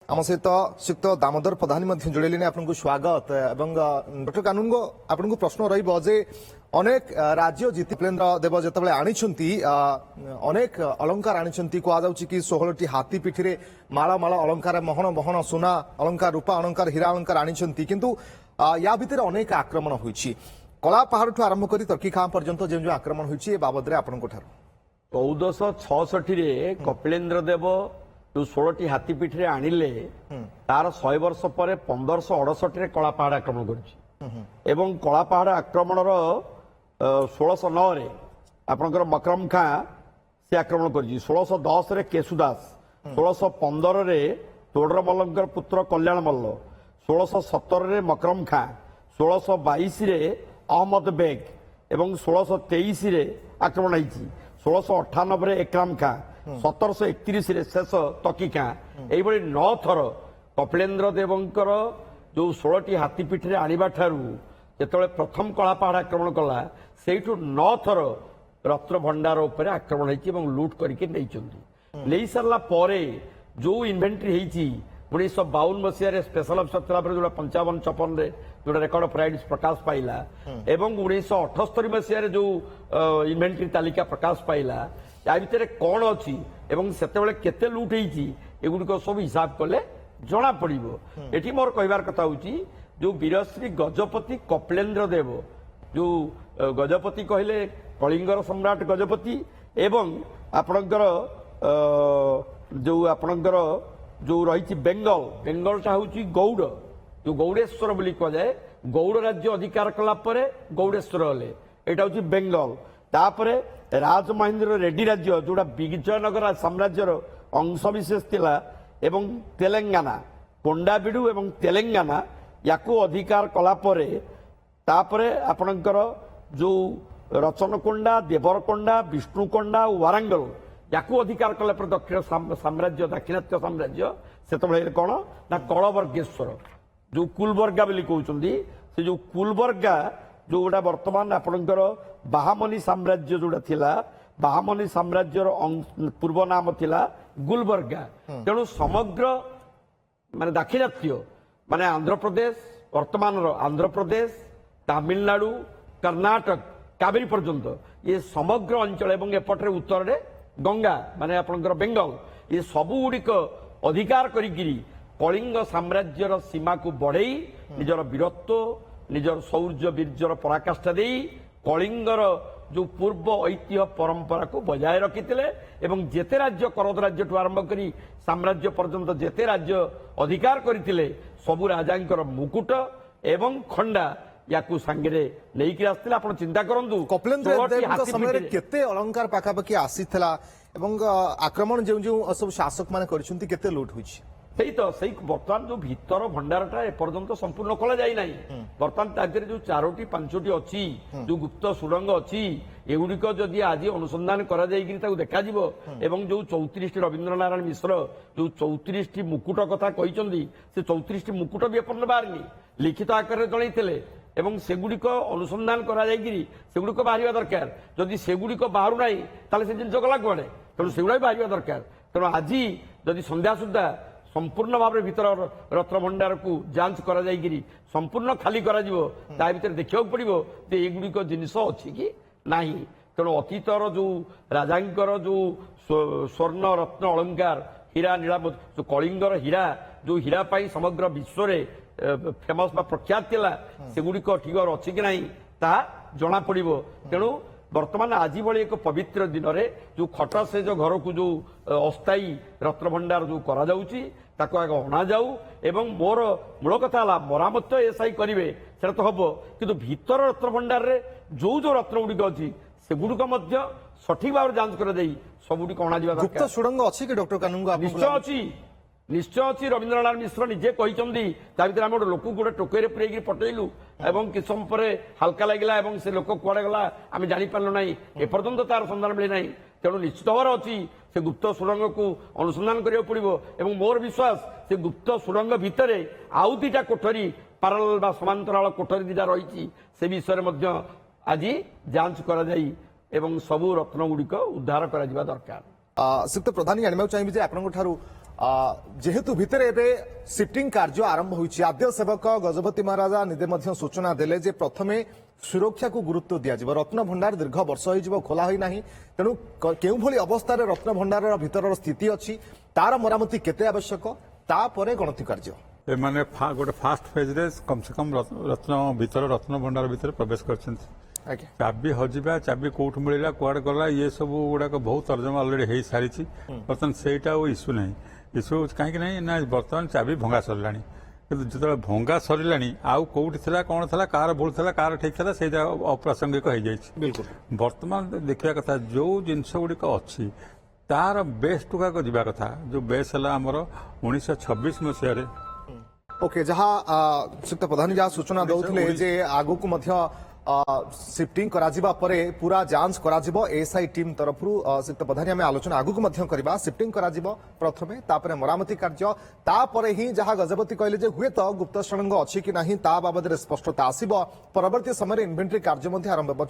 आम सहित श्रीयुक्त दामोदर प्रधान जोड़े आपको स्वागत एवं डॉक्टर कानून को आपको प्रश्न रही अनेक राज्य जीति कपिलेन्द्र देव जो आनी अनेक अलंकार आनी कहुच्छी कि 16टी हाथी पिठी माला माला अलंकार महन महन सुना अलंकार रूपा अलंकार हीरा अलंकार आनी किंतु या भितर अनेक आक्रमण होती कला पहाड़ ठू आरंभ कर तर्की खां पर्यंत जो जो आक्रमण होती बाबद 1466 कपिलेन्द्र देव जो 16टी हाथी पिठी आणिले तार 100 वर्ष पर 1568 कला पहाड़ आक्रमण कर कला पहाड़ आक्रमण 1609 आपणकर मकरम खां से आक्रमण कर 1610 रे केशुदास 1615 रे तोडरमल्लंकर पुत्र कल्याण मल्ल 1617 रे मकरम खां 1622 रे अहमद बेग एवं 1623 रे आक्रमण होती 1698 रे एकराम खां 1731 रे शेष तकी खां यही 9 थर कपिलेन्द्र देवंकर जो 16टी हाथी पिठी आणवा ठारू जिते प्रथम कला पहाड़ आक्रमण कला से 9 थर रत्न भंडार उपर आक्रमण होती लुट करके नहीं सारा पर जो इन्वेंट्री होती 1952 मसीह स्पेशल अफिसर था जो 55-56 जो रेकर्ड ऑफ राइट्स प्रकाश पाइला एवं 1978 मसीह जो इन्वेंट्री तालिका प्रकाश पाइला या भितर कौन अच्छी एवं सेतेबेले केते लुट होती एगुड़िक सब हिसाब कले जना पड़ो ये मोर कहबार कथा होची जो वीरश्री गजपति कपिलेन्द्र देव जो गजपति कहले कलिंगर सम्राट गजपति एवं आपणकर जो आपणकर जो रही बेंगल बेंगलटा हूँ गौड़ जो गौड़ेश्वर बोली कहुए गौड़ राज्य अधिकार कला गौड़ेश्वर हेले यहाँ हूँ बेंगल तापर राजमहेन्द्र रेड्डी राज्य जोड़ा विजयनगर साम्राज्यर अंशविशेष थिला एवं तेलंगाना कोंडाबिडु एवं तेलंगाना याकू अधिकार कला तापरे आपणकर जो रचनकोंडा देवरकोंडा विष्णुकोंडा वारांगल याकू अधिकार कला दक्षिण साम्राज्य दाक्षिणात्य साम्राज्य से कौन ना कलवर्गेश्वर जो कुलबर्गा बोली कहते से जो कुलबर्गा जोड़ा बर्तमान आपणकर बाहामनी साम्राज्य जोड़ा थिला बाहामनी साम्राज्यर पूर्व नाम थिला गुलबर्गा तेणु समग्र माने दाक्षिणात्य माने आंध्र प्रदेश वर्तमान आंध्र प्रदेश तमिलनाडु कर्नाटक कावेरी पर्यंत ये समग्र अंचल एवं एपटे उत्तर रे गंगा माने आपणकर बेंगल ये सबू गुड़िक अधिकार करिगिरी कलिंग साम्राज्यर सीमा को बढ़ई निजर वीरत्व निजर शौर्य वीर्यर पराकाष्ठा दे कलिंगर जो पूर्व ऐतिह्य परंपरा को बजाय रखिते एवं जेते राज्य करद राज्य ठू आरंभ करी साम्राज्य पर्यंत जेते राज्य अधिकार करथिले सबु राजांकर मुकुट एवं खंडा याकू सांगे नहीं आसते आप चिंता करूँ कपिलेन्द्र समय केते अलंकार पाखापाखि आसीथिला एवं आक्रमण जो जो सब शासक माने करछुंती केते लूट होइछि सही तो सही बर्तमान जो भीतर भंडारटा एपर्यंत संपूर्ण खोला जाए ना बर्तमान ताकि जो 4टी 5टी अच्छी जो गुप्त सुरंग अच्छी एगुड़िक जदि आज अनुसंधान करा देखा एवं जो 34 रवीन्द्र नारायण मिश्र जो 34 मुकुट कथा कहते से 34 मुकुट भी एपर्यंत बाहरनी लिखित आकार जनईले एवं सेगुड़िक अनुसंधान करा सेगुड़िक बाहर दरकार जदि सेगुड़िक बाहर ना ताले से जिन गला कुआड़े तेणु सेगुड़ा भी बाहर दरकार तेणु आज जदि संध्या सुधा संपूर्ण भाव में भीतर रत्न भंडार को जांच करा संपूर्ण खाली करा भीतर देखा पड़ो एगुड़िक जिनस अच्छी कि नहीं तेणु अतीतर जो राजांकर जो स्वर्ण रत्न अलंकार हीरा नीला जो कलिंगर हीरा जो हीरा पाई समग्र विश्व रे फेमस प्रख्यात थिला सेगुड़िक ठीक अच्छी कि नहीं ता जना पड़ो तेणु वर्तमान आज भली एक पवित्र दिन रे जो खट से जो घर को जो अस्थायी रत्न भंडार जो करा जाउची ताको आगे अणा जाऊ एवं मोर मूल कथा है मरामत एसआई करेंगे से तो हम कि भीतर रत्न भंडार रे जो जो रत्न गुड़िक अच्छी सेगुड़िक सठिक भाव जांच कर सबुड़ी अणा गुप्त सुड़ंग अच्छी कि डॉक्टर कानून निश्चय अच्छी निश्चय अच्छी रवीन्द्र नारायण मिश्र निजे कहते भर आम गोटे लोक गोटे टोकई पुरैक पटेलु एवं किस समय पर हाल्का लगे से लोक कुआड़े गला आम जापारू ना एपर्यंत तार सन्धान मिले ना तेणु निश्चित भाव अच्छी से गुप्त सुरंग को अनुसंधान करा पड़ो एवं मोर विश्वास से गुप्त सुरंग भितर आउ दीटा कोठरी पाराल बा समांतराल कोठरी दीटा रही से विषय में आज जांच कर सबू रत्न गुड़िक उद्धार कर दरकार। श्रीयुक्त प्रधान जानवा चाहिए जे आपन जेहेतु भितर एबे शिफ्टिंग कार्य आरंभ होइछि आद्य सेवक गजपति महाराजा निदे मध्य सूचना देले जे प्रथमे सुरक्षा को गुरुत्व दिया रत्न भंडार दीर्घ वर्ष हो खोला होई नाही तेणु केउ भली अवस्था रे रत्न भंडार भीतर स्थिति अछि तार मरामती केते आवश्यक तापरे गणति कार्य एमाने गोटे फास्ट फेज रे कम से कम रत्न भंडार भीतर प्रवेश करछन्ति आज्ञा चाबी हजिबा चाबी कोठ मिला कुआडे गला ये सब गुड़ाक बहुत तर्जमा अलरेडी हो सारी बर्तमान सेटा इश्यू ना इश्यू कहीं ना ना बर्तमान चाबी भंगा सरला किंतु जो भंगा सरला आउ कौटी थी कौन था कार भूल था कार ठीक था से अप्रासंगिक हो जाए बिल्कुल बर्तमान देखा कथा जो जिनस गुड़िक अच्छी तार बेस टुका को जीवा कथा जो बेस है आमर 1926 मसीह ओके जहाँ श्रीयुक्त प्रधान जहाँ सूचना दौले जे आगु को मध्य शिफ्टिंग कराजिबा परे पूरा जांच कराजिबो एएसआई टीम तरफरु श्रीयुक्त प्रधान आम आलोचना आगु को मध्य करबा शिफ्टिंग कराजिबो प्रथमे तापरे मरामती कार्य तापरे ही जहाँ गजपति कहले जे हुए तो गुप्त सुरंग अछि कि नाही ता बाबद स्पष्टता आसीबो परवर्ती समय इन्वेंटरी कार्य मध्य आरंभ